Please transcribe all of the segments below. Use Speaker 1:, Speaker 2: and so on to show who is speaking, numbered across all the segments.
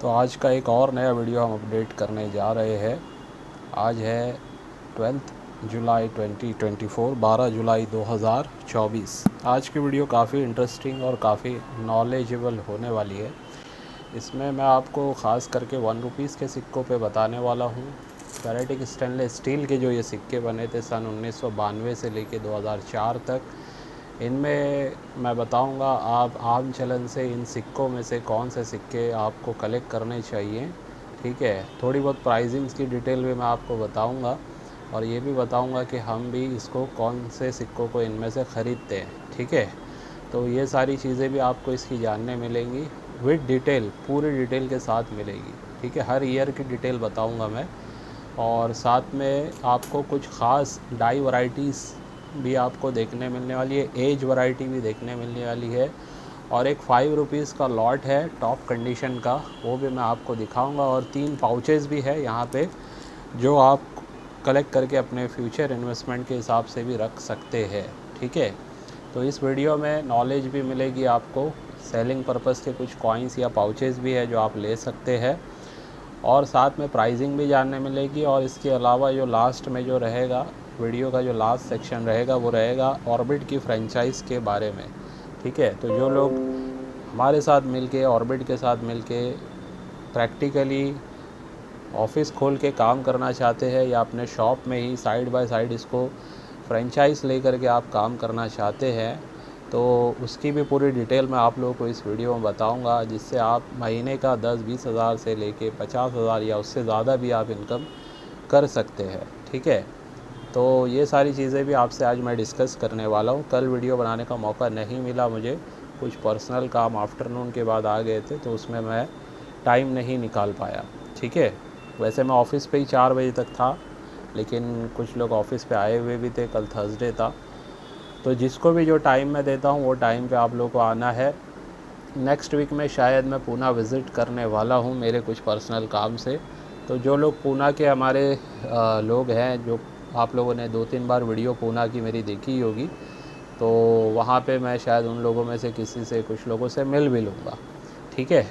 Speaker 1: तो आज का एक और नया वीडियो हम अपडेट करने जा रहे हैं। आज है 12 जुलाई 2024, 12 जुलाई 2024। आज की वीडियो काफ़ी इंटरेस्टिंग और काफ़ी नॉलेजेबल होने वाली है। इसमें मैं आपको ख़ास करके 1 रुपीज़ के सिक्कों पे बताने वाला हूँ। फेरेटिक स्टेनलेस स्टील के जो ये सिक्के बने थे सन 1992 से लेके 2004 तक, इनमें मैं बताऊंगा आप आम चलन से इन सिक्कों में से कौन से सिक्के आपको कलेक्ट करने चाहिए। ठीक है, थोड़ी बहुत प्राइसिंग्स की डिटेल भी मैं आपको बताऊंगा और ये भी बताऊंगा कि हम भी इसको कौन से सिक्कों को इनमें से ख़रीदते हैं। ठीक है, तो ये सारी चीज़ें भी आपको इसकी जानने मिलेंगी विद डिटेल, पूरी डिटेल के साथ मिलेगी। ठीक है, हर ईयर की डिटेल बताऊंगा मैं, और साथ में आपको कुछ ख़ास डाई वैरायटीज़ भी आपको देखने मिलने वाली है, एज वैरायटी भी देखने मिलने वाली है, और एक 5 रुपीज़ का लॉट है टॉप कंडीशन का, वो भी मैं आपको दिखाऊंगा। और 3 पाउचेस भी है यहाँ पे जो आप कलेक्ट करके अपने फ्यूचर इन्वेस्टमेंट के हिसाब से भी रख सकते हैं। ठीक है, तो इस वीडियो में नॉलेज भी मिलेगी आपको, सेलिंग पर्पज़ के कुछ कॉइन्स या पाउचेस भी है जो आप ले सकते हैं, और साथ में प्राइसिंग भी जानने मिलेगी। और इसके अलावा जो लास्ट में जो रहेगा, वीडियो का जो लास्ट सेक्शन रहेगा, वो रहेगा ऑर्बिट की फ्रेंचाइज़ के बारे में। ठीक है, तो जो लोग हमारे साथ मिलके, ऑर्बिट के साथ मिलके प्रैक्टिकली ऑफिस खोल के काम करना चाहते हैं या अपने शॉप में ही साइड बाय साइड इसको फ्रेंचाइज़ लेकर के आप काम करना चाहते हैं, तो उसकी भी पूरी डिटेल मैं आप लोगों को इस वीडियो में बताऊंगा, जिससे आप महीने का 10-20 हज़ार से लेके 50 हज़ार या उससे ज़्यादा भी आप इनकम कर सकते हैं। ठीक है, तो ये सारी चीज़ें भी आपसे आज मैं डिस्कस करने वाला हूँ। कल वीडियो बनाने का मौका नहीं मिला मुझे, कुछ पर्सनल काम आफ्टरनून के बाद आ गए थे, तो उसमें मैं टाइम नहीं निकाल पाया। ठीक है, वैसे मैं ऑफ़िस पे ही 4 बजे तक था, लेकिन कुछ लोग ऑफिस पे आए हुए भी थे, कल थर्सडे था। तो जिसको भी जो टाइम मैं देता हूँ वो टाइम पे आप लोगों को आना है। नेक्स्ट वीक में शायद मैं पूना विज़िट करने वाला हूँ मेरे कुछ पर्सनल काम से। तो जो लोग पूना के हमारे लोग हैं, जो आप लोगों ने 2-3 बार वीडियो पूना की मेरी देखी होगी, तो वहाँ पे मैं शायद उन लोगों में से किसी से, कुछ लोगों से मिल भी लूँगा। ठीक है,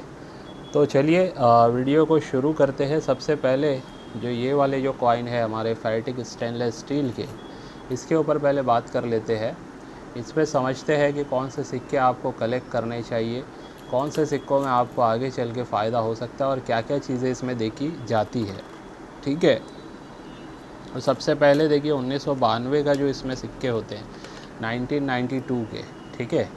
Speaker 1: तो चलिए वीडियो को शुरू करते हैं। सबसे पहले जो ये वाले जो कॉइन है हमारे फेरेटिक स्टेनलेस स्टील के, इसके ऊपर पहले बात कर लेते हैं। इसमें समझते हैं कि कौन से सिक्के आपको कलेक्ट करने चाहिए, कौन से सिक्कों में आपको आगे चल के फ़ायदा हो सकता है और क्या क्या चीज़ें इसमें देखी जाती है। ठीक है, तो सबसे पहले देखिए 1992 का जो इसमें सिक्के होते हैं, 1992 के। ठीक है,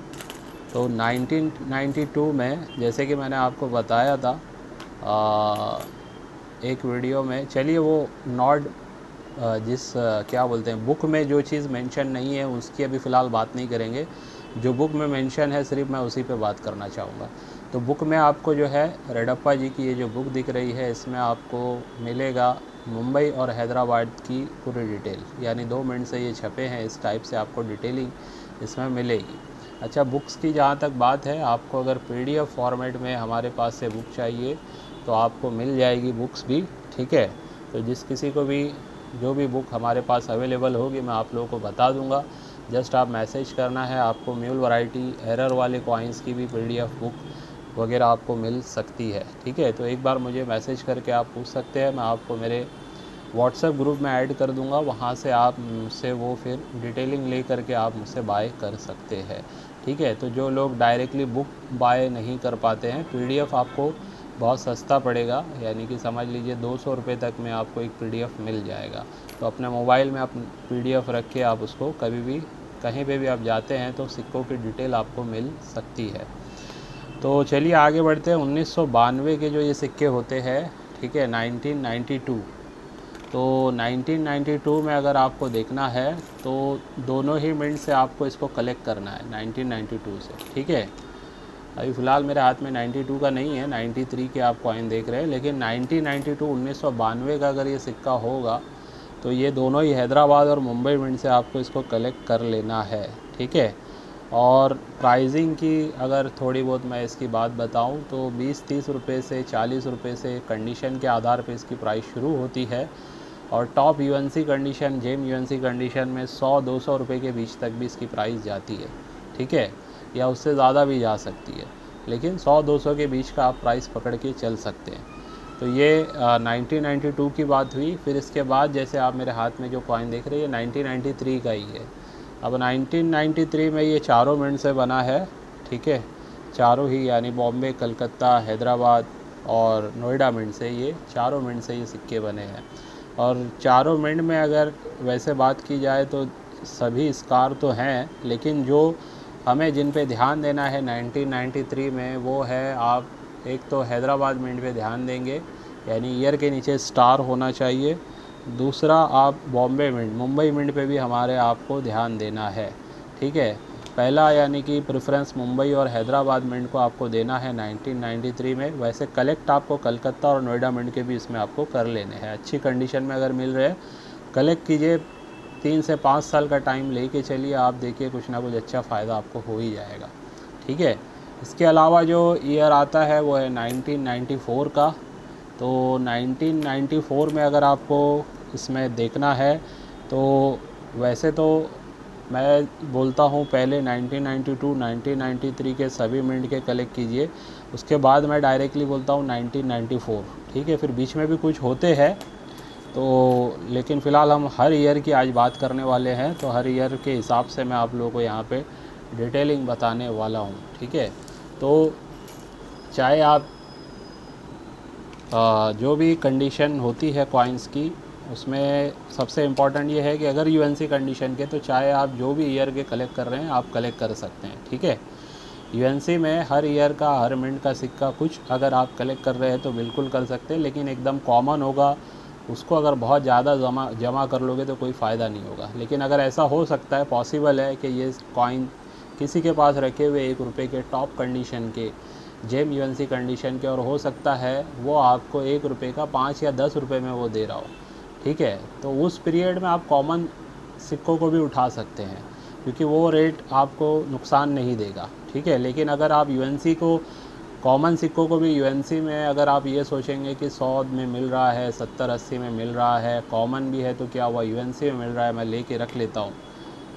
Speaker 1: तो 1992 में जैसे कि मैंने आपको बताया था एक वीडियो में, चलिए वो नॉट क्या बोलते हैं, बुक में जो चीज़ मेंशन नहीं है उसकी अभी फ़िलहाल बात नहीं करेंगे। जो बुक में मेंशन है सिर्फ मैं उसी पे बात करना चाहूँगा। तो बुक में आपको जो है रेडप्पा जी की ये जो बुक दिख रही है, इसमें आपको मिलेगा मुंबई और हैदराबाद की पूरी डिटेल, यानी 2 मिनट से ये छपे हैं, इस टाइप से आपको डिटेलिंग इसमें मिलेगी। अच्छा, बुक्स की जहाँ तक बात है, आपको अगर पीडीएफ फॉर्मेट में हमारे पास से बुक चाहिए तो आपको मिल जाएगी बुक्स भी। ठीक है, तो जिस किसी को भी जो भी बुक हमारे पास अवेलेबल होगी मैं आप लोगों को बता दूंगा। जस्ट आप मैसेज करना है, आपको म्यूल वैरायटी एरर वाले कॉइन्स की भी पीडीएफ बुक वगैरह आपको मिल सकती है। ठीक है, तो एक बार मुझे मैसेज करके आप पूछ सकते हैं, मैं आपको मेरे व्हाट्सएप ग्रुप में ऐड कर दूंगा, वहाँ से आप मुझसे वो फिर डिटेलिंग ले करके आप मुझसे बाय कर सकते हैं। ठीक है, तो जो लोग डायरेक्टली बुक बाय नहीं कर पाते हैं, पीडीएफ आपको बहुत सस्ता पड़ेगा, यानी कि समझ लीजिए 200 रुपये तक में आपको एक पीडीएफ मिल जाएगा। तो अपने मोबाइल में आप पीडीएफ रख के आप उसको कभी भी कहीं पे भी आप जाते हैं तो सिक्कों की डिटेल आपको मिल सकती है। तो चलिए आगे बढ़ते हैं। 1992 के जो ये सिक्के होते हैं, ठीक है, 1992, तो 1992 में अगर आपको देखना है तो दोनों ही मिनट से आपको इसको कलेक्ट करना है 1992 से। ठीक है, अभी फ़िलहाल मेरे हाथ में 92 का नहीं है, 93 के आप कॉइन देख रहे हैं, लेकिन 1992 का अगर ये सिक्का होगा तो ये दोनों ही हैदराबाद और मुंबई मिंट से आपको इसको कलेक्ट कर लेना है। ठीक है, और प्राइसिंग की अगर थोड़ी बहुत मैं इसकी बात बताऊं तो 20-30 रुपये से 40 रुपये से कंडीशन के आधार पर इसकी प्राइस शुरू होती है, और top UNC condition, gem UNC condition में 100-200 रुपये के बीच तक भी इसकी प्राइस जाती है। ठीक है, या उससे ज़्यादा भी जा सकती है। लेकिन 100-200 के बीच का आप प्राइस पकड़ के चल सकते हैं। तो ये 1992 की बात हुई। फिर इसके बाद जैसे आप मेरे हाथ में जो कॉइन देख रहे हैं, ये 1993 का ही है। अब 1993 में ये चारों मिंट से बना है, ठीक है, चारों ही, यानी बॉम्बे, कलकत्ता, हैदराबाद और नोएडा मिंट से, ये चारों मिंट से ये सिक्के बने हैं। और चारों मिंट में अगर वैसे बात की जाए तो सभी स्कार तो हैं, लेकिन जो हमें जिन पे ध्यान देना है 1993 में, वो है, आप एक तो हैदराबाद मिंट पे ध्यान देंगे, यानी ईयर के नीचे स्टार होना चाहिए। दूसरा, आप बॉम्बे मिंट, मुंबई मिंट पे भी हमारे आपको ध्यान देना है, ठीक है। पहला यानी कि प्रेफरेंस मुंबई और हैदराबाद मिंट को आपको देना है 1993 में। वैसे कलेक्ट आपको कलकत्ता और नोएडा मिंट के भी इसमें आपको कर लेने हैं। अच्छी कंडीशन में अगर मिल रहे हैं कलेक्ट कीजिए, 3 से 5 साल का टाइम लेके चलिए, आप देखिए कुछ ना कुछ अच्छा फ़ायदा आपको हो ही जाएगा, ठीक है। इसके अलावा जो ईयर आता है वो है 1994 का। तो 1994 में अगर आपको इसमें देखना है तो वैसे तो मैं बोलता हूँ पहले 1992, 1993 के सभी मिनट के कलेक्ट कीजिए, उसके बाद मैं डायरेक्टली बोलता हूँ 1994, ठीक है। फिर बीच में भी कुछ होते हैं तो, लेकिन फ़िलहाल हम हर ईयर की आज बात करने वाले हैं, तो हर ईयर के हिसाब से मैं आप लोगों को यहाँ पे डिटेलिंग बताने वाला हूँ, ठीक है। तो चाहे आप जो भी कंडीशन होती है कॉइन्स की, उसमें सबसे इम्पॉर्टेंट ये है कि अगर यूएनसी कंडीशन के, तो चाहे आप जो भी ईयर के कलेक्ट कर रहे हैं आप कलेक्ट कर सकते हैं, ठीक है। यूएनसी में हर ईयर का, हर मिनट का सिक्का कुछ अगर आप कलेक्ट कर रहे हैं तो बिल्कुल कर सकते हैं, लेकिन एकदम कॉमन होगा, उसको अगर बहुत ज़्यादा जमा कर लोगे तो कोई फ़ायदा नहीं होगा। लेकिन अगर ऐसा हो सकता है, पॉसिबल है कि ये कॉइन किसी के पास रखे हुए ₹1 के टॉप कंडीशन के, जेम यूएनसी कंडीशन के, और हो सकता है वो आपको ₹1 का 5 या 10 रुपये में वो दे रहा हो, ठीक है। तो उस पीरियड में आप कॉमन सिक्कों को भी उठा सकते हैं, क्योंकि वो रेट आपको नुकसान नहीं देगा, ठीक है। लेकिन अगर आप यूएनसी को, कॉमन सिक्कों को भी यूएनसी में अगर आप ये सोचेंगे कि 100 में मिल रहा है, 70-80 में मिल रहा है, कॉमन भी है तो क्या हुआ, यूएनसी में मिल रहा है, मैं लेके रख लेता हूँ,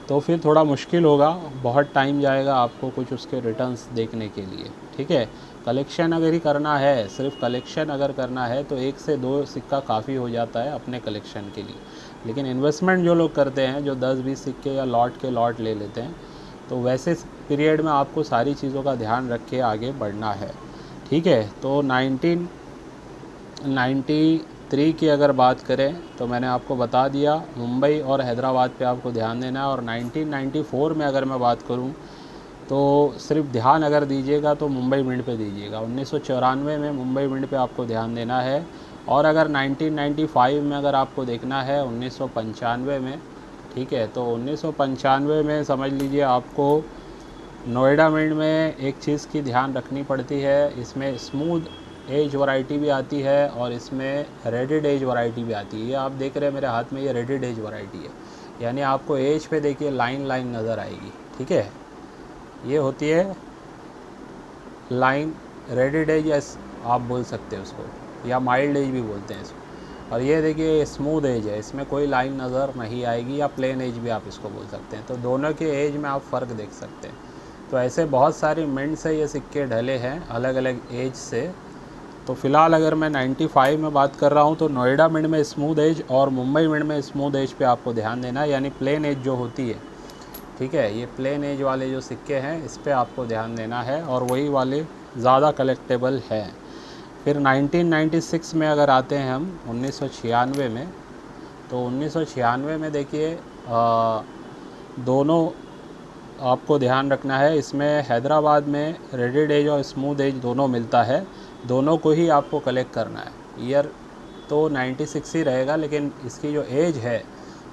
Speaker 1: तो फिर थोड़ा मुश्किल होगा, बहुत टाइम जाएगा आपको कुछ उसके रिटर्न्स देखने के लिए, ठीक है। कलेक्शन अगर ही करना है, सिर्फ कलेक्शन अगर करना है तो 1 से 2 सिक्का काफ़ी हो जाता है अपने कलेक्शन के लिए। लेकिन इन्वेस्टमेंट जो लोग करते हैं, जो 10-20 सिक्के या लॉट के लॉट ले लेते हैं, तो वैसे पीरियड में आपको सारी चीज़ों का ध्यान रख के आगे बढ़ना है, ठीक है। तो 1993 की अगर बात करें तो मैंने आपको बता दिया, मुंबई और हैदराबाद पे आपको ध्यान देना है। और 1994 में अगर मैं बात करूं तो सिर्फ ध्यान अगर दीजिएगा तो मुंबई मिंट पे दीजिएगा। 1994 में मुंबई मिंट पे आपको ध्यान देना है। और अगर 1995 में अगर आपको देखना है, 1995 में, ठीक है, तो 1995 में समझ लीजिए आपको नोएडा मिंट में एक चीज़ की ध्यान रखनी पड़ती है, इसमें स्मूथ एज वैरायटी भी आती है और इसमें रेडेड एज वैरायटी भी आती है। ये आप देख रहे हैं मेरे हाथ में, ये रेडेड एज वैरायटी है, यानी आपको एज पे देखिए लाइन लाइन नज़र आएगी, ठीक है। ये होती है लाइन, रेडेड एज आप बोल सकते हैं उसको, या माइल्ड एज भी बोलते हैं इसको। और ये देखिए स्मूथ एज है, इसमें कोई लाइन नज़र नहीं आएगी, या प्लेन एज भी आप इसको बोल सकते हैं। तो दोनों के एज में आप फ़र्क देख सकते हैं। तो ऐसे बहुत सारी मिंट से ये सिक्के ढले हैं अलग अलग एज से। तो फ़िलहाल अगर मैं 95 में बात कर रहा हूँ तो नोएडा मिंट में स्मूथ एज और मुंबई मिंट में स्मूथ एज पे आपको ध्यान देना है, यानी प्लेन एज जो होती है, ठीक है, ये प्लेन एज वाले जो सिक्के हैं इस पे आपको ध्यान देना है, और वही वाले ज़्यादा कलेक्टेबल हैं। फिर 1996 में अगर आते हैं हम, 1996 में, तो 1996 में देखिए दोनों आपको ध्यान रखना है। इसमें हैदराबाद में रेडेड एज और स्मूथ एज दोनों मिलता है, दोनों को ही आपको कलेक्ट करना है। ईयर तो 96 ही रहेगा, लेकिन इसकी जो एज है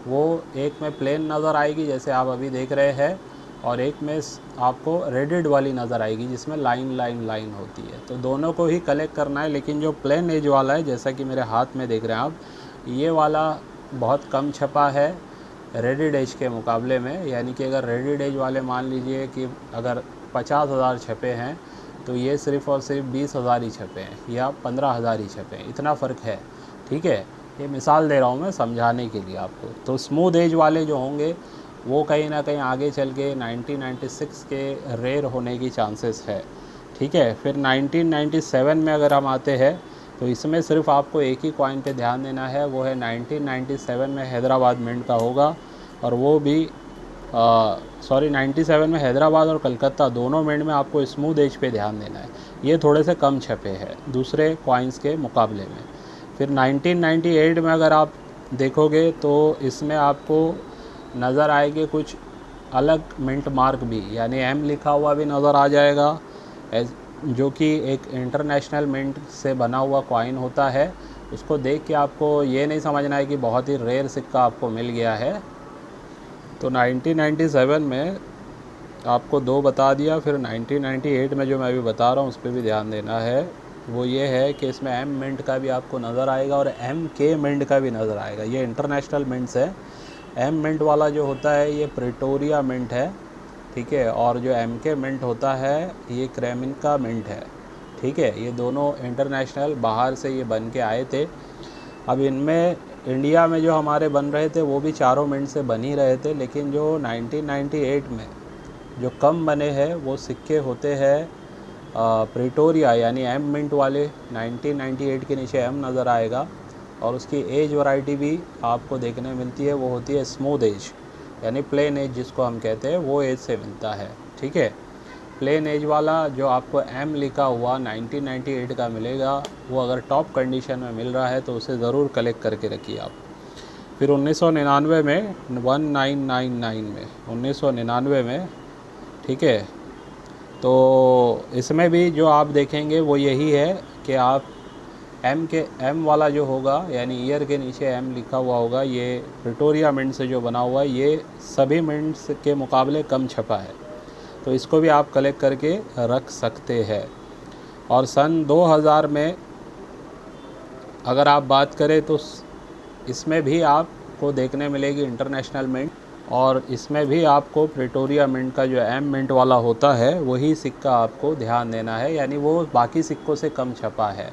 Speaker 1: वो एक में प्लेन नज़र आएगी जैसे आप अभी देख रहे हैं, और एक में आपको रेडेड वाली नज़र आएगी जिसमें लाइन लाइन लाइन होती है। तो दोनों को ही कलेक्ट करना है, लेकिन जो प्लेन एज वाला है, जैसा कि मेरे हाथ में देख रहे हैं आप, ये वाला बहुत कम छपा है रेडेड एज के मुकाबले में। यानी कि अगर रेडेड एज वाले मान लीजिए कि अगर 50,000 छपे हैं, तो ये सिर्फ़ और सिर्फ 20,000 ही छपे हैं, या 15,000 ही छपे हैं, इतना फ़र्क है, ठीक है। ये मिसाल दे रहा हूँ मैं समझाने के लिए आपको। तो स्मूथ एज वाले जो होंगे वो कहीं ना कहीं आगे चल के 1996 के रेयर होने की चांसेस है, ठीक है। फिर 1997 में अगर हम आते हैं तो इसमें सिर्फ आपको एक ही कॉइन पे ध्यान देना है, वो है 1997 में हैदराबाद मिंट का होगा, और वो भी 97 में हैदराबाद और कलकत्ता दोनों मिंट में आपको स्मूथ एज पे ध्यान देना है। ये थोड़े से कम छपे हैं दूसरे कॉइन्स के मुकाबले में। फिर 1998 में अगर आप देखोगे तो इसमें आपको नज़र आएंगे कुछ अलग मिंट मार्क भी, यानी एम लिखा हुआ भी नज़र आ जाएगा, जो कि एक इंटरनेशनल मिंट से बना हुआ कॉइन होता है। उसको देख के आपको ये नहीं समझना है कि बहुत ही रेयर सिक्का आपको मिल गया है। तो 1997 में आपको दो बता दिया। फिर 1998 में जो मैं अभी बता रहा हूँ उस पर भी ध्यान देना है। वो ये है कि इसमें एम मिंट का भी आपको नज़र आएगा और एम के मिंट का भी नज़र आएगा। ये इंटरनेशनल मिंट्स है। एम मिंट वाला जो होता है ये प्रिटोरिया मिंट है, ठीक है, और जो एम के मिंट होता है ये क्रेमिका मिंट है, ठीक है। ये दोनों इंटरनेशनल बाहर से ये बन के आए थे। अब इनमें इंडिया में जो हमारे बन रहे थे वो भी चारों मिंट से बन ही रहे थे, लेकिन जो 1998 में जो कम बने हैं वो सिक्के होते हैं प्रिटोरिया यानी एम मिंट वाले। 1998 के नीचे एम नज़र आएगा, और उसकी एज वैरायटी भी आपको देखने मिलती है, वो होती है स्मूथ एज, यानी प्लेन एज जिसको हम कहते हैं, वो एज से मिलता है, ठीक है। प्लेन एज वाला जो आपको एम लिखा हुआ 1998 का मिलेगा, वो अगर टॉप कंडीशन में मिल रहा है तो उसे ज़रूर कलेक्ट करके रखिए आप। फिर 1999 में 1999 में 1999 में, ठीक है, तो इसमें भी जो आप देखेंगे वो यही है कि आप एम वाला जो होगा, यानी ईयर के नीचे एम लिखा हुआ होगा, ये प्रिटोरिया मिंट से जो बना हुआ है, ये सभी मिंट्स के मुकाबले कम छपा है, तो इसको भी आप कलेक्ट करके रख सकते हैं। और सन 2000 में अगर आप बात करें तो इसमें भी आपको देखने मिलेगी इंटरनेशनल मिंट, और इसमें भी आपको प्रिटोरिया मिंट का जो एम मिंट वाला होता है वही सिक्का आपको ध्यान देना है, यानी वो बाकी सिक्कों से कम छपा है।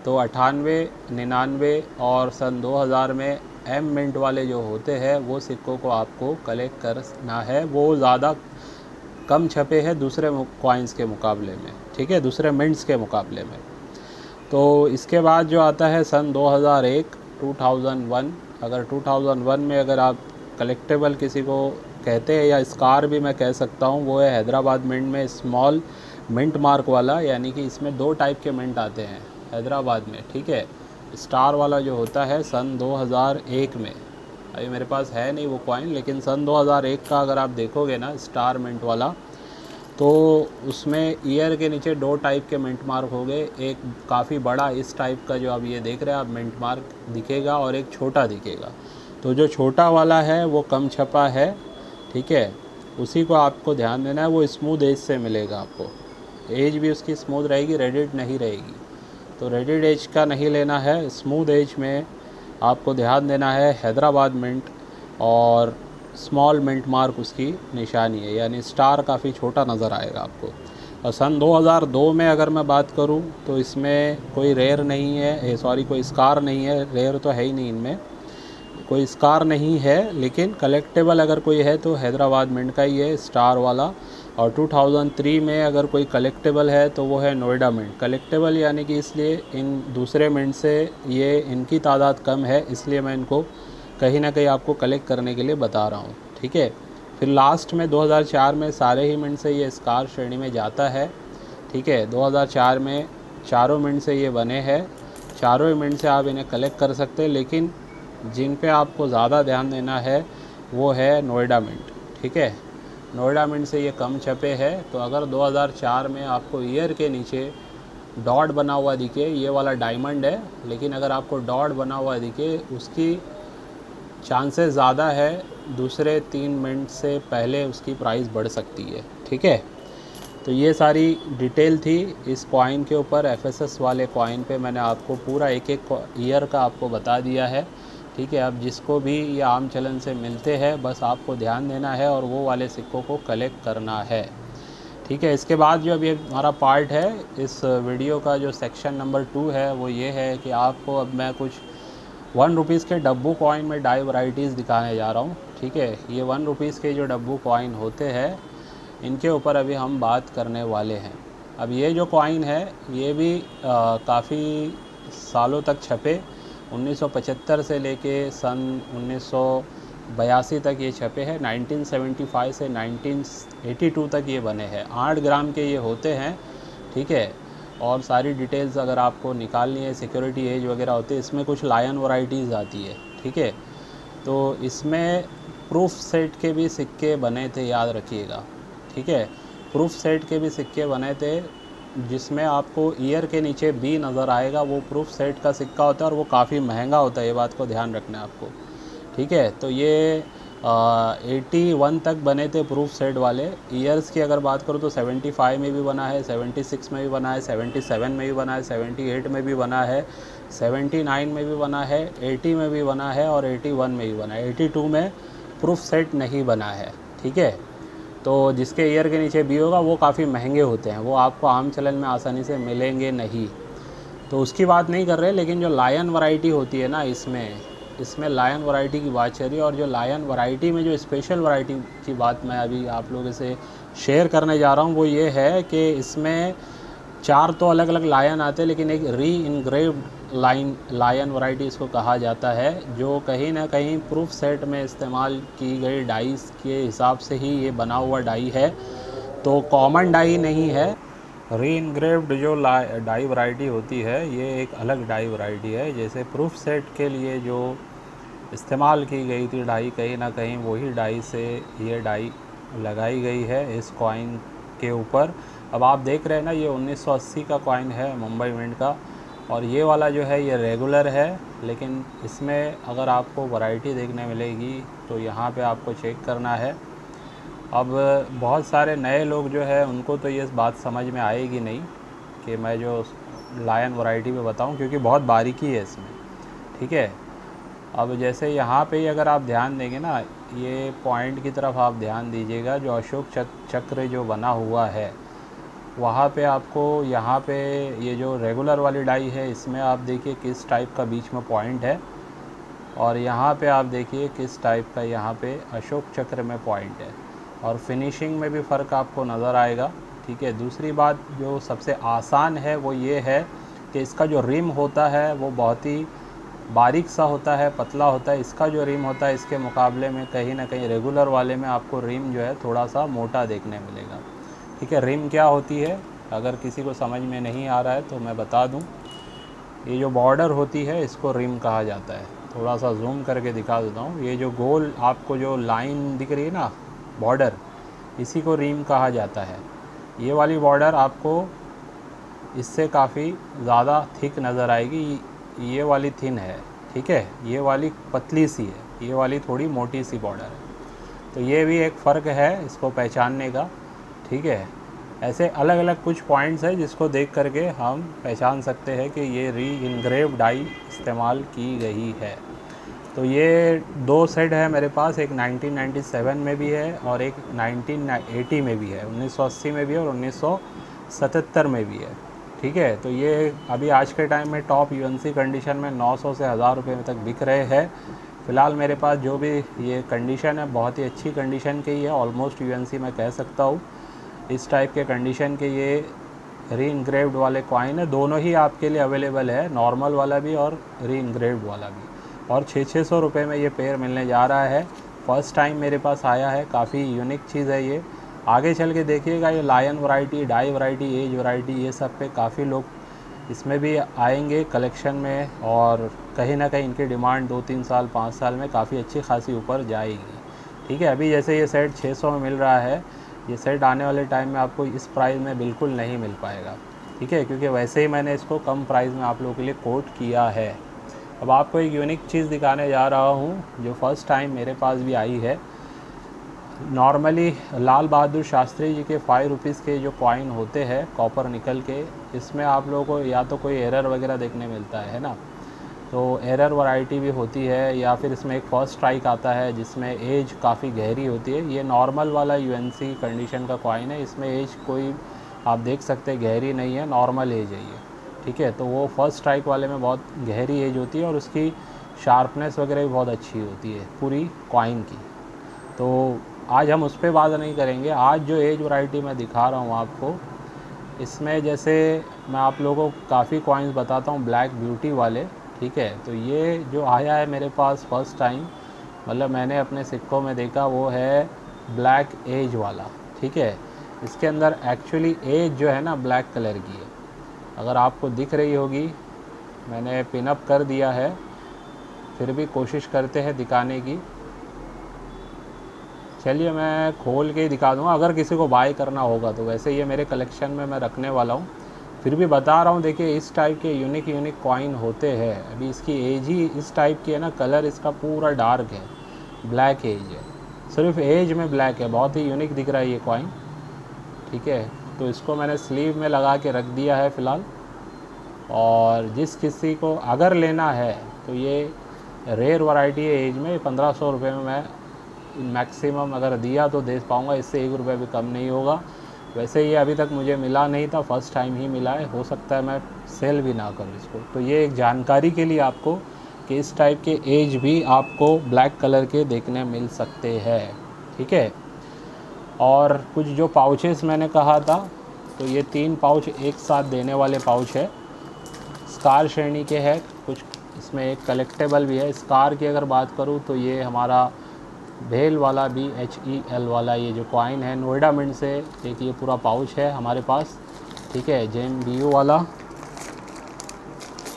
Speaker 1: तो 98, 99 और सन 2000 में एम मिंट वाले जो होते हैं वो सिक्कों को आपको कलेक्ट करना है, वो ज़्यादा कम छपे हैं दूसरे कॉइन्स के मुकाबले में, ठीक है, दूसरे मिंट्स के मुकाबले में। तो इसके बाद जो आता है सन 2001, 2001। अगर 2001 में अगर आप कलेक्टेबल किसी को कहते हैं, या स्कार भी मैं कह सकता हूँ, वो है हैदराबाद मिंट में स्मॉल मिंट मार्क वाला, यानी कि इसमें दो टाइप के मिंट आते हैं हैदराबाद में, ठीक है। स्टार वाला जो होता है सन 2001 में, अभी मेरे पास है नहीं वो कॉइन, लेकिन सन 2001 का अगर आप देखोगे ना स्टार मिंट वाला, तो उसमें ईयर के नीचे दो टाइप के मिंट मार्क हो गए। एक काफ़ी बड़ा इस टाइप का जो आप ये देख रहे हैं आप मिंट मार्क दिखेगा, और एक छोटा दिखेगा। तो जो छोटा वाला है वो कम छपा है, ठीक है, उसी को आपको ध्यान देना है। वो स्मूथ एज से मिलेगा आपको, एज भी उसकी स्मूथ रहेगी, रेडिड नहीं रहेगी। तो रेडिड एज का नहीं लेना है, स्मूथ एज में आपको ध्यान देना है हैदराबाद मिंट, और स्मॉल मिंट मार्क उसकी निशानी है, यानी स्टार काफ़ी छोटा नज़र आएगा आपको। और सन 2002 में अगर मैं बात करूं तो इसमें कोई रेयर नहीं है, कोई स्कार नहीं है, रेयर तो है ही नहीं, इनमें कोई स्कार नहीं है, लेकिन कलेक्टेबल अगर कोई है तो हैदराबाद मिंट का ही है, स्टार वाला। और 2003 में अगर कोई कलेक्टेबल है तो वो है नोएडा मिंट। कलेक्टेबल यानी कि इसलिए इन दूसरे मिंट से ये इनकी तादाद कम है, इसलिए मैं इनको कहीं ना कहीं आपको कलेक्ट करने के लिए बता रहा हूँ, ठीक है। फिर लास्ट में 2004 में सारे ही मिंट से ये स्कार श्रेणी में जाता है, ठीक है। 2004 में चारों मिंट से ये बने हैं, चारों ही मिंट से आप इन्हें कलेक्ट कर सकते हैं, लेकिन जिन पे आपको ज़्यादा ध्यान देना है वो है नोएडा मिंट, ठीक है। नोएडा मिंट से ये कम छपे हैं। तो अगर 2004 में आपको ईयर के नीचे डॉट बना हुआ दिखे, ये वाला डायमंड है, लेकिन अगर आपको डॉट बना हुआ दिखे, उसकी चांसेस ज़्यादा है दूसरे 3 मिनट से पहले उसकी प्राइस बढ़ सकती है, ठीक है। तो ये सारी डिटेल थी इस कॉइन के ऊपर। एफएसएस वाले कॉइन पे मैंने आपको पूरा एक एक ईयर का आपको बता दिया है, ठीक है। अब जिसको भी ये आम चलन से मिलते हैं बस आपको ध्यान देना है और वो वाले सिक्कों को कलेक्ट करना है, ठीक है। इसके बाद जो अभी हमारा पार्ट है इस वीडियो का, जो सेक्शन नंबर 2 है, वो ये है कि आपको अब मैं कुछ 1 रुपीज़ के डब्बू कॉइन में डाई वैराइटीज़ दिखाने जा रहा हूँ, ठीक है। ये 1 रुपीज़ के जो डब्बू कॉइन होते हैं इनके ऊपर अभी हम बात करने वाले हैं। अब ये जो कॉइन है ये भी काफ़ी सालों तक छपे, 1975 से लेके सन 1982 तक ये छपे हैं। 1975 से 1982 तक ये बने हैं। 8 ग्राम के ये होते हैं, ठीक है। और सारी डिटेल्स अगर आपको निकालनी है, सिक्योरिटी एज वगैरह होती है, इसमें कुछ लायन वैराइटीज़ आती है, ठीक है। तो इसमें प्रूफ सेट के भी सिक्के बने थे, याद रखिएगा, ठीक है। प्रूफ सेट के भी सिक्के बने थे, जिसमें आपको ईयर के नीचे बी नज़र आएगा, वो प्रूफ सेट का सिक्का होता है और वो काफ़ी महंगा होता है, ये बात को ध्यान रखना है आपको, ठीक है। तो ये 81 तक बने थे प्रूफ सेट वाले। ईयर्स की अगर बात करूँ तो 75 में भी बना है, 76 में भी बना है, 77 में भी बना है, 78 में भी बना है, 79 में भी बना है, 80 में भी बना है और 81 में भी बना है। 82 में प्रूफ सेट नहीं बना है, ठीक है। तो जिसके ईयर के नीचे बी होगा वो काफ़ी महंगे होते हैं, वो आपको आम चलन में आसानी से मिलेंगे नहीं, तो उसकी बात नहीं कर रहे। लेकिन जो लायन वैरायटी होती है ना, इसमें लायन वैरायटी की बात चल रही है। और जो लायन वैरायटी में जो स्पेशल वैरायटी की बात मैं अभी आप लोगों से शेयर करने जा रहा हूँ वो ये है कि इसमें 4 तो अलग अलग लायन आते हैं, लेकिन एक री इनग्रेव्ड लायन वैरायटी इसको कहा जाता है, जो कहीं ना कहीं प्रूफ सेट में इस्तेमाल की गई डाइस के हिसाब से ही ये बना हुआ डाई है, तो कॉमन डाई नहीं है। री इनग्रेव्ड जो डाई वैरायटी होती है ये एक अलग डाई वैरायटी है। जैसे प्रूफ सेट के लिए जो इस्तेमाल की गई थी डाई, कहीं ना कहीं वही डाई से ये डाई लगाई गई है इस कॉइन के ऊपर। अब आप देख रहे हैं ना, ये 1980 का कॉइन है मुंबई मिंट का, और ये वाला जो है ये रेगुलर है। लेकिन इसमें अगर आपको वैरायटी देखने मिलेगी तो यहाँ पे आपको चेक करना है। अब बहुत सारे नए लोग जो है उनको तो ये बात समझ में आएगी नहीं कि मैं जो लायन वैरायटी पे बताऊं, क्योंकि बहुत बारीकी है इसमें, ठीक है। अब जैसे यहाँ पे अगर आप ध्यान देंगे ना, ये पॉइंट की तरफ आप ध्यान दीजिएगा, जो अशोक चक्र जो बना हुआ है वहाँ पे आपको, यहाँ पे ये जो रेगुलर वाली डाई है इसमें आप देखिए किस टाइप का बीच में पॉइंट है, और यहाँ पे आप देखिए किस टाइप का यहाँ पे अशोक चक्र में पॉइंट है, और फिनिशिंग में भी फ़र्क आपको नज़र आएगा, ठीक है। दूसरी बात जो सबसे आसान है वो ये है कि इसका जो रिम होता है वो बहुत ही बारीक सा होता है, पतला होता है। इसका जो रिम होता है इसके मुकाबले में कहीं ना कहीं रेगुलर वाले में आपको रिम जो है थोड़ा सा मोटा देखने मिलेगा, ठीक है। रिम क्या होती है अगर किसी को समझ में नहीं आ रहा है तो मैं बता दूं, ये जो बॉर्डर होती है इसको रिम कहा जाता है। थोड़ा सा जूम करके दिखा देता हूँ, ये जो गोल आपको जो लाइन दिख रही है ना, बॉर्डर, इसी को रिम कहा जाता है। ये वाली बॉर्डर आपको इससे काफ़ी ज़्यादा थिक नज़र आएगी, ये वाली थिन है, ठीक है। ये वाली पतली सी है, ये वाली थोड़ी मोटी सी बॉर्डर है। तो ये भी एक फ़र्क है इसको पहचानने का, ठीक है। ऐसे अलग अलग कुछ पॉइंट्स हैं जिसको देख करके हम पहचान सकते हैं कि ये री इनग्रेव डाई इस्तेमाल की गई है। तो ये 2 सेट है मेरे पास, एक 1997 में भी है और एक 1980 में भी है, 1980 में भी है और 1977 में भी है, ठीक है। तो ये अभी आज के टाइम में टॉप यूएनसी कंडीशन में 900 से 1000 रुपये में तक बिक रहे हैं। फ़िलहाल मेरे पास जो भी ये कंडीशन है बहुत ही अच्छी कंडीशन की है, ऑलमोस्ट यूएनसी मैं कह सकता हूँ। इस टाइप के कंडीशन के ये री इनग्रेव्ड वाले कॉइन है, दोनों ही आपके लिए अवेलेबल है, नॉर्मल वाला भी और री इनग्रेव्ड वाला भी। और 600 रुपये में ये पेयर मिलने जा रहा है। फ़र्स्ट टाइम मेरे पास आया है, काफ़ी यूनिक चीज़ है ये। आगे चल के देखिएगा ये lion variety, die variety, edge variety, ये सब पे काफ़ी लोग इसमें भी आएंगे कलेक्शन में, और कहीं ना कहीं इनकी डिमांड 2-3 साल 5 साल में काफ़ी अच्छी खासी ऊपर जाएगी, ठीक है। अभी जैसे ये सेट 600 में मिल रहा है, ये सेट आने वाले टाइम में आपको इस प्राइस में बिल्कुल नहीं मिल पाएगा, ठीक है, क्योंकि वैसे ही मैंने इसको कम प्राइस में आप लोगों के लिए कोट किया है। अब आपको एक यूनिक चीज़ दिखाने जा रहा हूँ जो फ़र्स्ट टाइम मेरे पास भी आई है। नॉर्मली लाल बहादुर शास्त्री जी के 5 रुपीज़ के जो कॉइन होते हैं कॉपर निकल के, इसमें आप लोगों को या तो कोई एरर वगैरह देखने मिलता है ना, तो एरर वैरायटी भी होती है, या फिर इसमें एक फर्स्ट स्ट्राइक आता है जिसमें एज काफ़ी गहरी होती है। ये नॉर्मल वाला यूएनसी कंडीशन का कॉइन है, इसमें एज कोई आप देख सकते हैं गहरी नहीं है, नॉर्मल एज है ये, ठीक है। तो वो फर्स्ट स्ट्राइक वाले में बहुत गहरी एज होती है और उसकी शार्पनेस वगैरह भी बहुत अच्छी होती है पूरी कॉइन की। तो आज हम उस पर बात नहीं करेंगे। आज जो एज वैरायटी मैं दिखा रहा हूँ आपको, इसमें जैसे मैं आप लोगों को काफ़ी कॉइन्स बताता हूँ ब्लैक ब्यूटी वाले, ठीक है। तो ये जो आया है मेरे पास फर्स्ट टाइम, मतलब मैंने अपने सिक्कों में देखा, वो है ब्लैक एज वाला, ठीक है। इसके अंदर एक्चुअली एज जो है ना ब्लैक कलर की है, अगर आपको दिख रही होगी, मैंने पिनअप कर दिया है, फिर भी कोशिश करते हैं दिखाने की। चलिए मैं खोल के ही दिखा दूंगा, अगर किसी को बाय करना होगा तो। वैसे ये मेरे कलेक्शन में मैं रखने वाला हूँ, फिर भी बता रहा हूँ। देखिए इस टाइप के यूनिक कॉइन होते हैं। अभी इसकी एज ही इस टाइप की है ना, कलर इसका पूरा डार्क है, ब्लैक एज है, सिर्फ एज में ब्लैक है, बहुत ही यूनिक दिख रहा है ये कॉइन, ठीक है। तो इसको मैंने स्लीव में लगा के रख दिया है फ़िलहाल। और जिस किसी को अगर लेना है तो ये रेयर वैरायटी है एज में, 1500 रुपये में मैं मैक्सिमम अगर दिया तो दे पाऊँगा, इससे 1 रुपये भी कम नहीं होगा। वैसे ये अभी तक मुझे मिला नहीं था, फ़र्स्ट टाइम ही मिला है, हो सकता है मैं सेल भी ना करूँ इसको। तो ये एक जानकारी के लिए आपको कि इस टाइप के एज भी आपको ब्लैक कलर के देखने मिल सकते हैं, ठीक है। और कुछ जो पाउचेस मैंने कहा था, तो ये 3 पाउच एक साथ देने वाले पाउच है, स्कार श्रेणी के हैं कुछ। इसमें एक कलेक्टेबल भी है। स्कार की अगर बात करूँ तो ये हमारा भेल वाला BHEL वाला ये जो कॉइन है नोएडा मिंट से, एक ये पूरा पाउच है हमारे पास, ठीक है, JMBU वाला।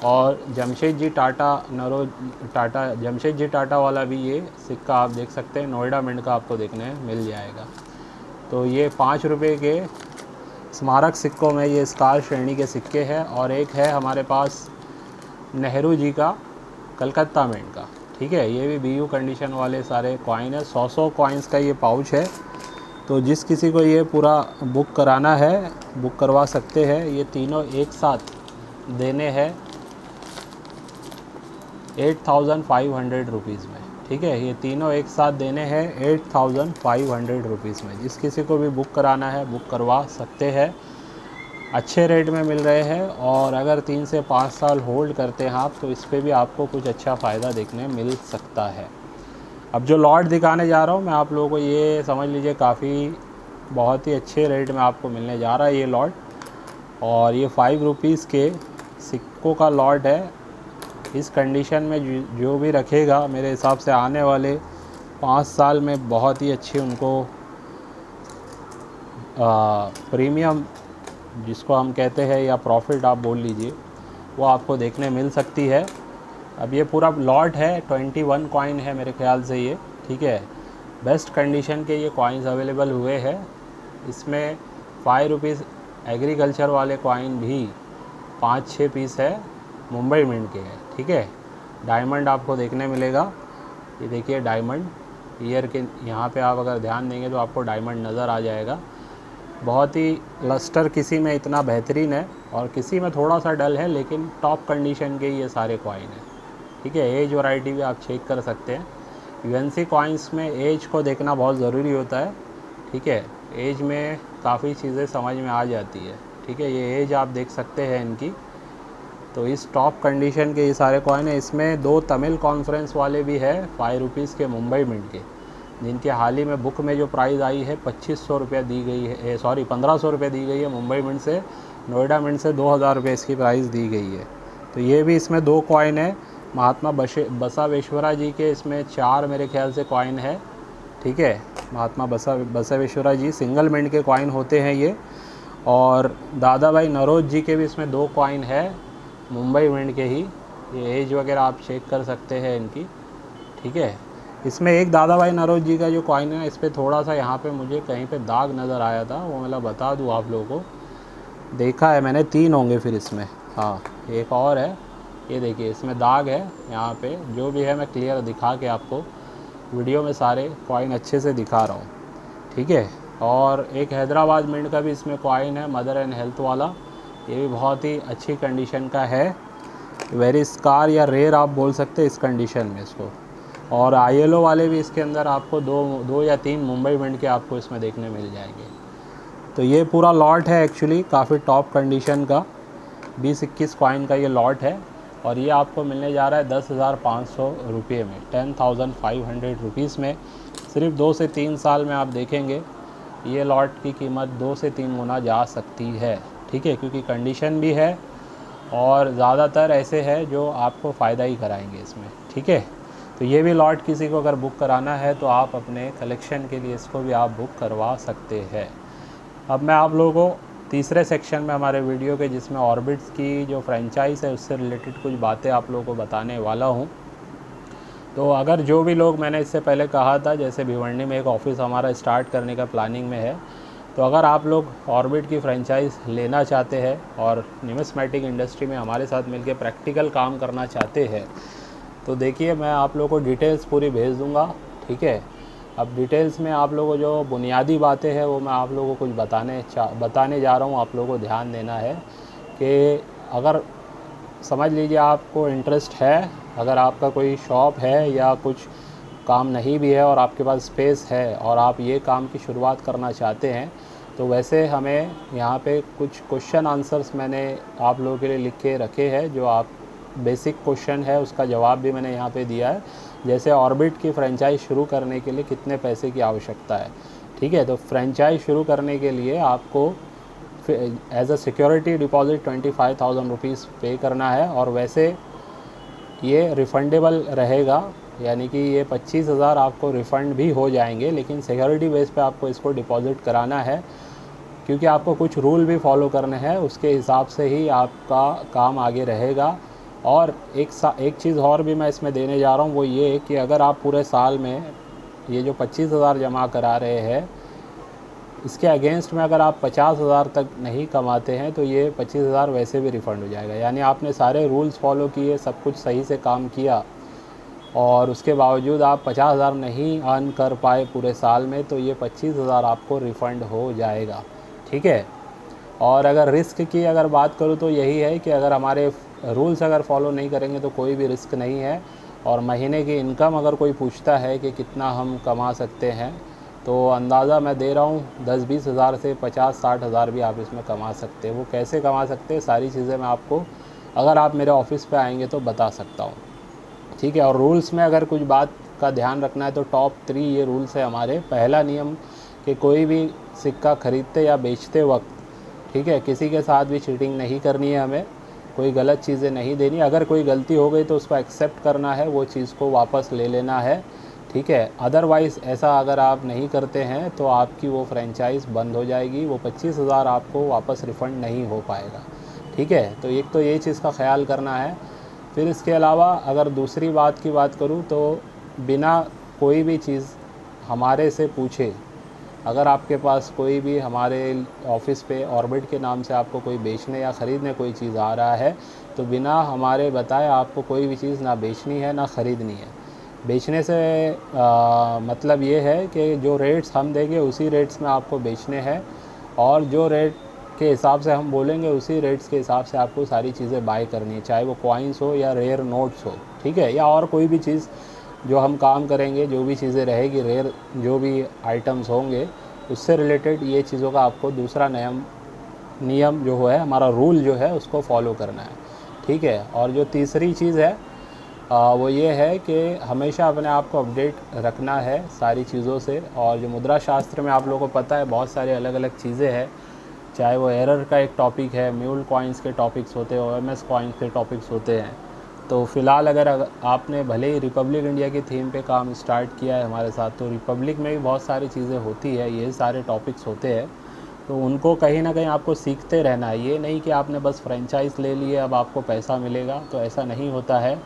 Speaker 1: और जमशेद जी टाटा वाला भी ये सिक्का आप देख सकते हैं, नोएडा मिंट का आपको देखने मिल जाएगा। तो ये 5 रुपये के स्मारक सिक्कों में ये स्कार श्रेणी के सिक्के हैं। और एक है हमारे पास नेहरू जी का कलकत्ता मिंट का, ठीक है, ये भी BU कंडीशन वाले सारे कॉइन है। 100 कॉइन्स का ये पाउच है। तो जिस किसी को ये पूरा बुक कराना है बुक करवा सकते हैं। ये तीनों एक साथ देने हैं 8500 रुपीज़ में, ठीक है। ये तीनों एक साथ देने हैं 8500 रुपीज़ में। जिस किसी को भी बुक कराना है बुक करवा सकते हैं, अच्छे रेट में मिल रहे हैं। और अगर 3 से 5 साल होल्ड करते हैं आप, तो इस पे भी आपको कुछ अच्छा फ़ायदा देखने मिल सकता है। अब जो लॉट दिखाने जा रहा हूँ मैं आप लोगों को, ये समझ लीजिए काफ़ी बहुत ही अच्छे रेट में आपको मिलने जा रहा है ये लॉट। और ये 5 रुपीज़ के सिक्कों का लॉट है। इस कंडीशन में जो भी रखेगा, मेरे हिसाब से आने वाले 5 साल में बहुत ही अच्छी उनको प्रीमियम जिसको हम कहते हैं, या प्रॉफिट आप बोल लीजिए, वो आपको देखने मिल सकती है। अब ये पूरा लॉट है, 21 कॉइन है मेरे ख्याल से ये, ठीक है। बेस्ट कंडीशन के ये कॉइन्स अवेलेबल हुए हैं। इसमें 5 रुपीज़ एग्रीकल्चर वाले कॉइन भी 5-6 पीस है, मुंबई मिंट के हैं, ठीक है। डायमंड आपको देखने मिलेगा, ये देखिए डायमंड ईयर के यहाँ पे आप अगर ध्यान देंगे तो आपको डायमंड नज़र आ जाएगा। बहुत ही लस्टर किसी में इतना बेहतरीन है और किसी में थोड़ा सा डल है, लेकिन टॉप कंडीशन के ये सारे कॉइन हैं, ठीक है। एज वैरायटी भी आप चेक कर सकते हैं। UNC कॉइन्स में एज को देखना बहुत ज़रूरी होता है, ठीक है। एज में काफ़ी चीज़ें समझ में आ जाती है, ठीक है। ये एज आप देख सकते हैं इनकी। तो इस टॉप कंडीशन के ये सारे कॉइन है। इसमें 2 तमिल कॉन्फ्रेंस वाले भी है 5 रुपीज़ के मुंबई मिंट के, जिनके हाल ही में बुक में जो प्राइस आई है 2500 रुपये दी गई है, सॉरी 1500 रुपये दी गई है मुंबई मिंट से। नोएडा मिंट से 2000 रुपये इसकी प्राइस दी गई है। तो ये भी इसमें 2 कॉइन है महात्मा बसवेश्वरा जी के। इसमें 4 मेरे ख्याल से कॉइन है, ठीक है। महात्मा बसवेश्वरा जी सिंगल मिंट के कॉइन होते हैं ये। और दादा भाई नरोज जी के भी इसमें 2 कॉइन है मुंबई मिंट के ही। ये एज वगैरह आप चेक कर सकते हैं इनकी, ठीक है। इसमें एक दादा भाई नरोज जी का जो कॉइन है, इस पर थोड़ा सा यहाँ पे मुझे कहीं पे दाग नज़र आया था, वो मतलब बता दूँ आप लोगों को, देखा है मैंने 3 होंगे फिर इसमें, हाँ एक और है, ये देखिए इसमें दाग है यहाँ पे। जो भी है मैं क्लियर दिखा के आपको वीडियो में सारे कॉइन अच्छे से दिखा रहा हूँ, ठीक है। और एक हैदराबाद मिंट का भी इसमें कॉइन है, मदर एंड हेल्थ वाला, ये भी बहुत ही अच्छी कंडीशन का है। वेरी स्कार या रेयर आप बोल सकते हैं इस कंडीशन में इसको। और ILO वाले भी इसके अंदर आपको 2 या 3 मुंबई मिंट के आपको इसमें देखने मिल जाएंगे। तो ये पूरा लॉट है एक्चुअली काफ़ी टॉप कंडीशन का, 20-21 कॉइन का ये लॉट है। और ये आपको मिलने जा रहा है 10,500 रुपये में, 10,500 रुपीज़ में। सिर्फ 2 से 3 साल में आप देखेंगे ये लॉट की कीमत 2 से 3 गुना जा सकती है, ठीक है, क्योंकि कंडीशन भी है और ज़्यादातर ऐसे हैं जो आपको फ़ायदा ही कराएंगे इसमें, ठीक है। तो ये भी लॉट किसी को अगर बुक कराना है तो आप अपने कलेक्शन के लिए इसको भी आप बुक करवा सकते हैं। अब मैं आप लोगों को तीसरे सेक्शन में हमारे वीडियो के, जिसमें ऑर्बिट्स की जो फ्रेंचाइज़ है उससे रिलेटेड कुछ बातें आप लोगों को बताने वाला हूँ। तो अगर जो भी लोग, मैंने इससे पहले कहा था जैसे भिवंडी में एक ऑफ़िस हमारा स्टार्ट करने का प्लानिंग में है, तो अगर आप लोग ऑर्बिट की फ्रेंचाइज़ लेना चाहते हैं और न्यूमिस्मेटिक इंडस्ट्री में हमारे साथ मिलकर प्रैक्टिकल काम करना चाहते हैं, तो देखिए मैं आप लोगों को डिटेल्स पूरी भेज दूंगा, ठीक है। अब डिटेल्स में आप लोगों को जो बुनियादी बातें हैं वो मैं आप लोगों को कुछ बताने जा रहा हूँ। आप लोगों को ध्यान देना है कि अगर समझ लीजिए आपको इंटरेस्ट है, अगर आपका कोई शॉप है या कुछ काम नहीं भी है और आपके पास स्पेस है और आप ये काम की शुरुआत करना चाहते हैं, तो वैसे हमें यहाँ पे कुछ क्वेश्चन आंसर्स मैंने आप लोगों के लिए लिख के रखे हैं। जो आप बेसिक क्वेश्चन है उसका जवाब भी मैंने यहाँ पे दिया है। जैसे ऑर्बिट की फ्रेंचाइज़ शुरू करने के लिए कितने पैसे की आवश्यकता है, ठीक है। तो फ्रेंचाइज़ शुरू करने के लिए आपको as a security deposit 25,000 rupees pay करना है, और वैसे ये रिफ़ंडेबल रहेगा, यानी कि ये 25,000 आपको रिफ़ंड भी हो जाएंगे, लेकिन सिक्योरिटी बेस पे आपको इसको डिपॉज़िट कराना है, क्योंकि आपको कुछ रूल भी फॉलो करने हैं, उसके हिसाब से ही आपका काम आगे रहेगा। और एक चीज़ और भी मैं इसमें देने जा रहा हूँ, वो ये कि अगर आप पूरे साल में ये जो 25,000 जमा करा रहे हैं, इसके अगेंस्ट में अगर आप 50,000 तक नहीं कमाते हैं तो ये 25,000 वैसे भी रिफ़ंड हो जाएगा। यानी आपने सारे रूल्स फॉलो किए, सब कुछ सही से काम किया, और उसके बावजूद आप 50,000 नहीं अर्न कर पाए पूरे साल में, तो ये 25,000 आपको रिफ़ंड हो जाएगा, ठीक है। और अगर रिस्क की अगर बात करूँ तो यही है कि अगर हमारे रूल्स अगर फॉलो नहीं करेंगे तो कोई भी रिस्क नहीं है। और महीने की इनकम अगर कोई पूछता है कि कितना हम कमा सकते हैं, तो अंदाज़ा मैं दे रहा हूँ 10-20 हज़ार से 50-60 हज़ार भी आप इसमें कमा सकते हैं। वो कैसे कमा सकते हैं, सारी चीज़ें मैं आपको अगर आप मेरे ऑफिस पे आएंगे तो बता सकता हूँ, ठीक है। और रूल्स में अगर कुछ बात का ध्यान रखना है तो टॉप 3 ये रूल्स है हमारे। पहला नियम कि कोई भी सिक्का ख़रीदते या बेचते वक्त, ठीक है, किसी के साथ भी चीटिंग नहीं करनी है, हमें कोई गलत चीज़ें नहीं देनी। अगर कोई गलती हो गई तो उसको एक्सेप्ट करना है, वो चीज़ को वापस ले लेना है, ठीक है। अदरवाइज़ ऐसा अगर आप नहीं करते हैं तो आपकी वो फ्रेंचाइज़ बंद हो जाएगी, वो 25,000 आपको वापस रिफ़ंड नहीं हो पाएगा, ठीक है। तो एक तो ये चीज़ का ख्याल करना है। फिर इसके अलावा अगर दूसरी बात की बात करूँ तो बिना कोई भी चीज़ हमारे से पूछे, अगर आपके पास कोई भी हमारे ऑफिस पे ऑर्बिट के नाम से आपको कोई बेचने या ख़रीदने कोई चीज़ आ रहा है, तो बिना हमारे बताए आपको कोई भी चीज़ ना बेचनी है ना ख़रीदनी है। बेचने से मतलब ये है कि जो रेट्स हम देंगे उसी रेट्स में आपको बेचने हैं, और जो रेट के हिसाब से हम बोलेंगे उसी रेट्स के हिसाब से आपको सारी चीज़ें बाय करनी है, चाहे वो कॉइन्स हो या रेयर नोट्स हो, ठीक है, या और कोई भी चीज़ जो हम काम करेंगे, जो भी चीज़ें रहेगी, रेयर जो भी आइटम्स होंगे, उससे रिलेटेड ये चीज़ों का आपको दूसरा नियम जो है, हमारा रूल जो है, उसको फॉलो करना है, ठीक है। और जो तीसरी चीज़ है वो ये है कि हमेशा अपने आप को अपडेट रखना है सारी चीज़ों से। और जो मुद्रा शास्त्र में आप लोगों को पता है बहुत सारे अलग अलग चीज़ें हैं, चाहे वो एरर का एक टॉपिक है, म्यूल कॉइन्स के टॉपिक्स होते हैं, OMS कॉइन्स के टॉपिक्स होते हैं। तो फ़िलहाल अगर आपने भले ही रिपब्लिक इंडिया की थीम पे काम स्टार्ट किया है हमारे साथ, तो रिपब्लिक में भी बहुत सारी चीज़ें होती है, ये सारे टॉपिक्स होते हैं, तो उनको कहीं ना कहीं आपको सीखते रहना है। ये नहीं कि आपने बस फ्रेंचाइज़ ले लिए अब आपको पैसा मिलेगा, तो ऐसा नहीं होता है।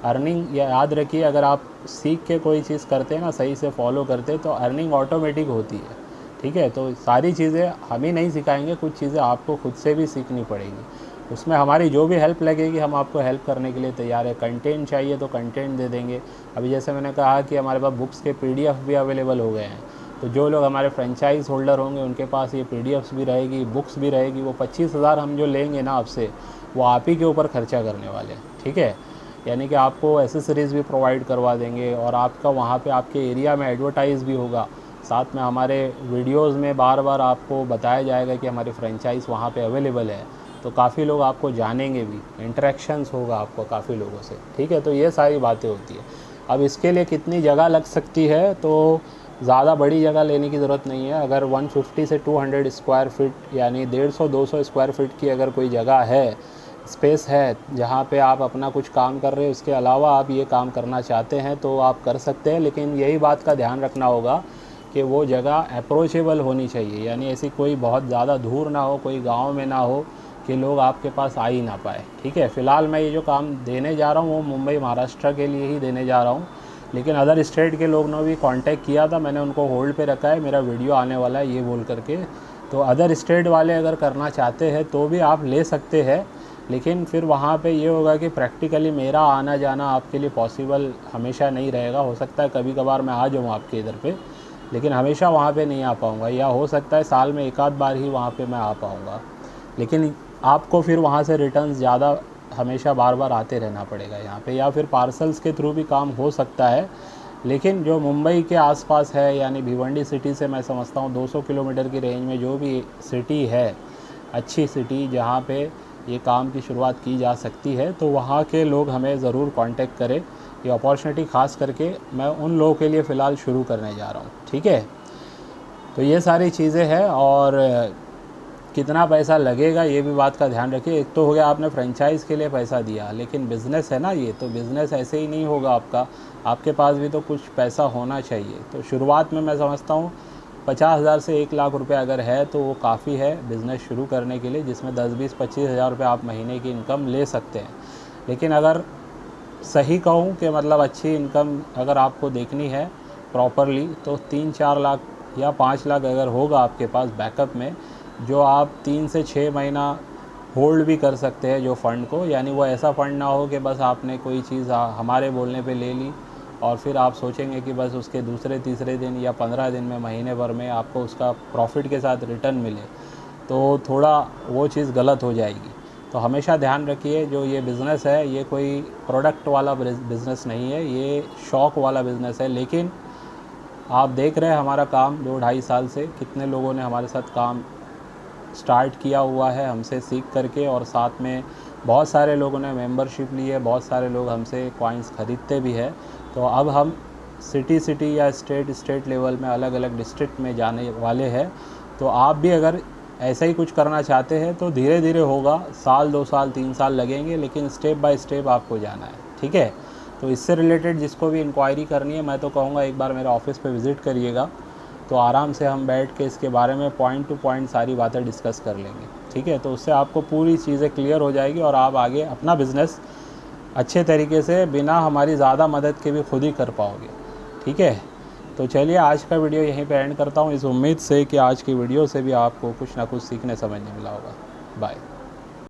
Speaker 1: अर्निंग याद रखिए, अगर आप सीख के कोई चीज़ करते हैं ना, सही से फॉलो करते, तो अर्निंग ऑटोमेटिक होती है, ठीक है। तो सारी चीज़ें हम ही नहीं सिखाएंगे, कुछ चीज़ें आपको खुद से भी सीखनी पड़ेंगी, उसमें हमारी जो भी हेल्प लगेगी हम आपको हेल्प करने के लिए तैयार है। कंटेंट चाहिए तो कंटेंट दे देंगे। अभी जैसे मैंने कहा कि हमारे पास बुक्स के PDF भी अवेलेबल हो गए हैं, तो जो लोग हमारे फ्रेंचाइज होल्डर होंगे उनके पास ये PDFs भी रहेगी, बुक्स भी रहेगी। वो 25,000 हम जो लेंगे ना आपसे, वो आप ही के ऊपर खर्चा करने वाले हैं, ठीक है। यानी कि आपको एसेसरीज़ भी प्रोवाइड करवा देंगे, और आपका वहाँ पे आपके एरिया में एडवर्टाइज़ भी होगा, साथ में हमारे वीडियोस में बार बार आपको बताया जाएगा कि हमारी फ्रेंचाइज़ वहाँ पे अवेलेबल है, तो काफ़ी लोग आपको जानेंगे भी, इंटरेक्शंस होगा आपको काफ़ी लोगों से, ठीक है। तो ये सारी बातें होती है। अब इसके लिए कितनी जगह लग सकती है, तो ज़्यादा बड़ी जगह लेने की ज़रूरत नहीं है। अगर 150 से 200 स्क्वायर फीट यानी 150-200 स्क्वायर फीट की अगर कोई जगह है, स्पेस है, जहाँ पे आप अपना कुछ काम कर रहे हैं, उसके अलावा आप ये काम करना चाहते हैं तो आप कर सकते हैं। लेकिन यही बात का ध्यान रखना होगा कि वो जगह अप्रोचेबल होनी चाहिए, यानी ऐसी कोई बहुत ज़्यादा दूर ना हो, कोई गांव में ना हो कि लोग आपके पास आ ही ना पाए। ठीक है, फ़िलहाल मैं ये जो काम देने जा रहा हूँ वो मुंबई महाराष्ट्र के लिए ही देने जा रहा हूँ, लेकिन अदर स्टेट के लोग ने भी कांटेक्ट किया था, मैंने उनको होल्ड पे रखा है, मेरा वीडियो आने वाला है ये बोल करके। तो अदर स्टेट वाले अगर करना चाहते हैं तो भी आप ले सकते हैं, लेकिन फिर वहाँ पे ये होगा कि प्रैक्टिकली मेरा आना जाना आपके लिए पॉसिबल हमेशा नहीं रहेगा। हो सकता है कभी कभार मैं आ जाऊँ आपके इधर पे, लेकिन हमेशा वहाँ पे नहीं आ पाऊँगा, या हो सकता है साल में एक आध बार ही वहाँ पे मैं आ पाऊँगा। लेकिन आपको फिर वहाँ से रिटर्न्स ज़्यादा हमेशा बार बार आते रहना पड़ेगा यहाँ पे, या फिर पार्सल्स के थ्रू भी काम हो सकता है। लेकिन जो मुंबई के आसपास है, यानी भिवंडी सिटी से मैं समझता हूँ 200 किलोमीटर की रेंज में जो भी सिटी है, अच्छी सिटी जहाँ पे ये काम की शुरुआत की जा सकती है, तो वहाँ के लोग हमें ज़रूर कांटेक्ट करें। ये अपॉर्चुनिटी ख़ास करके मैं उन लोगों के लिए फ़िलहाल शुरू करने जा रहा हूँ। ठीक है, तो ये सारी चीज़ें हैं। और कितना पैसा लगेगा ये भी बात का ध्यान रखिए। एक तो हो गया आपने फ्रेंचाइज़ के लिए पैसा दिया, लेकिन बिज़नेस है ना ये, तो बिज़नेस ऐसे ही नहीं होगा आपका, आपके पास भी तो कुछ पैसा होना चाहिए। तो शुरुआत में मैं समझता हूँ 50,000 से 1 लाख रुपए अगर है तो वो काफ़ी है बिज़नेस शुरू करने के लिए, जिसमें 10-20-25 हज़ार रुपये आप महीने की इनकम ले सकते हैं। लेकिन अगर सही कहूँ कि मतलब अच्छी इनकम अगर आपको देखनी है प्रॉपरली, तो 3-4 लाख या 5 लाख अगर होगा आपके पास बैकअप में, जो आप 3 से 6 महीना होल्ड भी कर सकते हैं जो फ़ंड को। यानी वो ऐसा फ़ंड ना हो कि बस आपने कोई चीज़ हमारे बोलने पे ले ली और फिर आप सोचेंगे कि बस उसके दूसरे तीसरे दिन या 15 दिन में, महीने भर में आपको उसका प्रॉफिट के साथ रिटर्न मिले, तो थोड़ा वो चीज़ गलत हो जाएगी। तो हमेशा ध्यान रखिए, जो ये बिज़नेस है ये कोई प्रोडक्ट वाला बिज़नेस नहीं है, ये शौक़ वाला बिज़नेस है। लेकिन आप देख रहे हैं हमारा काम 2-2.5 साल से कितने लोगों ने हमारे साथ काम स्टार्ट किया हुआ है हमसे सीख करके, और साथ में बहुत सारे लोगों ने मेंबरशिप ली है, बहुत सारे लोग हमसे कॉइन्स ख़रीदते भी हैं। तो अब हम सिटी या स्टेट लेवल में अलग अलग डिस्ट्रिक्ट में जाने वाले हैं। तो आप भी अगर ऐसा ही कुछ करना चाहते हैं तो धीरे धीरे होगा, साल 2 साल 3 साल लगेंगे, लेकिन स्टेप बाय स्टेप आपको जाना है। ठीक है, तो इससे रिलेटेड जिसको भी इंक्वायरी करनी है, मैं तो कहूँगा एक बार मेरे ऑफिस पे विज़िट करिएगा, तो आराम से हम बैठ के इसके बारे में पॉइंट टू पॉइंट सारी बातें डिस्कस कर लेंगे। ठीक है, तो उससे आपको पूरी चीज़ें क्लियर हो जाएगी और आप आगे अपना बिज़नेस अच्छे तरीके से बिना हमारी ज़्यादा मदद के भी खुद ही कर पाओगे। ठीक है, तो चलिए आज का वीडियो यहीं पे एंड करता हूँ, इस उम्मीद से कि आज की वीडियो से भी आपको कुछ ना कुछ सीखने समझने मिला होगा। बाय।